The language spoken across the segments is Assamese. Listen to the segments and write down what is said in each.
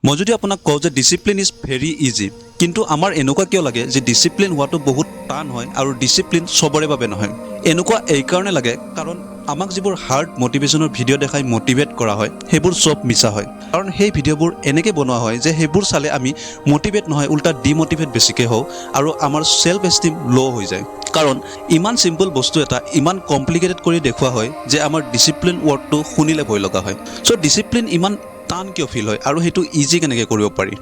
মই যদি আপোনাক কওঁ যে ডিসিপ্লিন ইজ ভেৰি ইজি, কিন্তু আমাৰ এনেকুৱা কিয় লাগে যে ডিসিপ্লিন হোৱাটো বহুত টান হয় আৰু ডিসিপ্লিন সবৰে বাবে নহয়। এনেকুৱা এইকাৰণে লাগে কাৰণ আমাক যিবোৰ হাৰ্ড মটিভেশ্যনৰ ভিডিঅ' দেখাই মটিভেট কৰা হয় সেইবোৰ সব মিছা হয়। কাৰণ সেই ভিডিঅ'বোৰ এনেকৈ বনোৱা হয় যে সেইবোৰ চালে আমি মটিভেট নহয়, উল্টা ডিমটিভেট বেছিকৈ হওঁ আৰু আমাৰ সেল্ফ এষ্টিম ল' হৈ যায়। কাৰণ ইমান চিম্পল বস্তু এটা ইমান কমপ্লিকেটেড কৰি দেখুওৱা হয় যে আমাৰ ডিসিপ্লিন ৱৰ্ডটো শুনিলে ভয় লগা হয়। চ' ডিসিপ্লিন ইমান টান কিয় ফিল হয় আৰু সেইটো ইজি কেনেকৈ কৰিব পাৰি।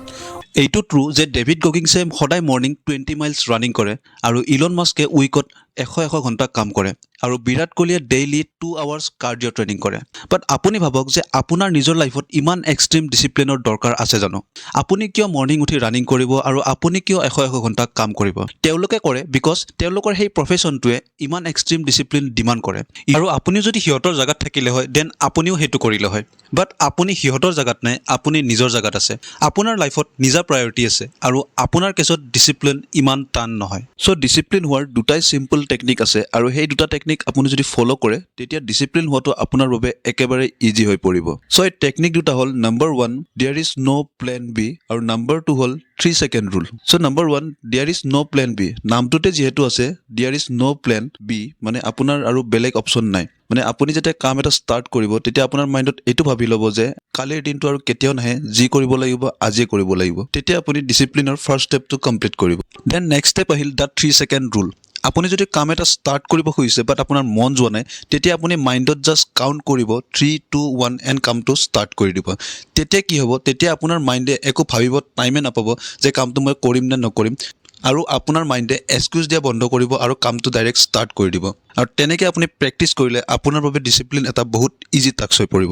এইটো ট্ৰু যে ডেভিড গগিংছে সদায় মৰ্নিং 20 মাইলছ ৰানিং কৰে আৰু ইলন মাস্কে উইকত 100 ঘণ্টা কাম কৰে আৰু বিৰাট কোহলিয়ে ডেইলি 2 আৱাৰ্ছ কাৰ্ডিঅ' ট্ৰেইনিং কৰে। বাট আপুনি ভাবক যে আপোনাৰ নিজৰ লাইফত ইমান এক্সট্ৰিম ডিচিপ্লিনৰ দৰকাৰ আছে জানো? আপুনি কিয় মৰ্নিং উঠি ৰানিং কৰিব আৰু আপুনি কিয় 100 ঘণ্টা কাম কৰিব? তেওঁলোকে কৰে বিকজ তেওঁলোকৰ সেই প্ৰফেশ্যনটোৱে ইমান এক্সট্ৰিম ডিচিপ্লিন ডিমাণ্ড কৰে। আৰু আপুনি যদি সিহঁতৰ জেগাত থাকিলে হয় দেন আপুনিও সেইটো কৰিলে হয়। বাট আপুনি সিহঁতৰ জেগাত নাই, আপুনি নিজৰ জেগাত আছে। আপোনাৰ লাইফত নিজা প্ৰায়ৰিটি আছে আৰু আপোনাৰ কেছত ডিচিপ্লিন ইমান টান নহয়। চ' ডিচিপ্লিন হোৱাৰ দুটাই চিম্পল টেকনিক আছে আৰু সেই দুটা টেকনিক আপুনি যদি ফ'ল' কৰে তেতিয়া ডিচিপ্লিন হোৱাটো আপোনাৰ বাবে একেবাৰে ইজি হৈ পৰিব। চ' এই টেকনিক দুটা হ'ল number 1 there is no' plan B আৰু নম্বৰ 2 হ'ল 3 second rule. So' number 1 there is no' plan B, নামটোতে যিহেতু আছে there is no' plan B মানে আপোনাৰ আৰু বেলেগ অপশ্যন নাই। মানে আপুনি যেতিয়া কাম এটা ষ্টাৰ্ট কৰিব তেতিয়া আপোনাৰ মাইণ্ডত এইটো ভাবি ল'ব যে কালিৰ দিনটো আৰু কেতিয়াও নাহে, যি কৰিব লাগিব আজিয়ে কৰিব লাগিব। তেতিয়া আপুনি ডিচিপ্লিনৰ ফাৰ্ষ্ট ষ্টেপটো কমপ্লিট কৰিব। দেন নেক্সট ষ্টেপ আহিল দ্য 3 ছেকেণ্ড ৰুল। আপুনি যদি কাম এটা ষ্টাৰ্ট কৰিব খুজিছে বাট আপোনাৰ মন যোৱা নাই তেতিয়া আপুনি মাইণ্ডত জাষ্ট কাউণ্ট কৰিব 3, 2, 1 এণ্ড কামটো ষ্টাৰ্ট কৰি দিব। তেতিয়া কি হ'ব, তেতিয়া আপোনাৰ মাইণ্ডে একো ভাবিব টাইমে নাপাব যে কামটো মই কৰিম নে নকৰিম আৰু আপোনাৰ মাইণ্ডে এক্সকিউজ দিয়া বন্ধ কৰিব আৰু কামটো ডাইৰেক্ট ষ্টাৰ্ট কৰি দিব। আৰু তেনেকৈ আপুনি প্ৰেক্টিচ কৰিলে আপোনাৰ বাবে ডিচিপ্লিন এটা বহুত ইজি টাস্ক হৈ পৰিব।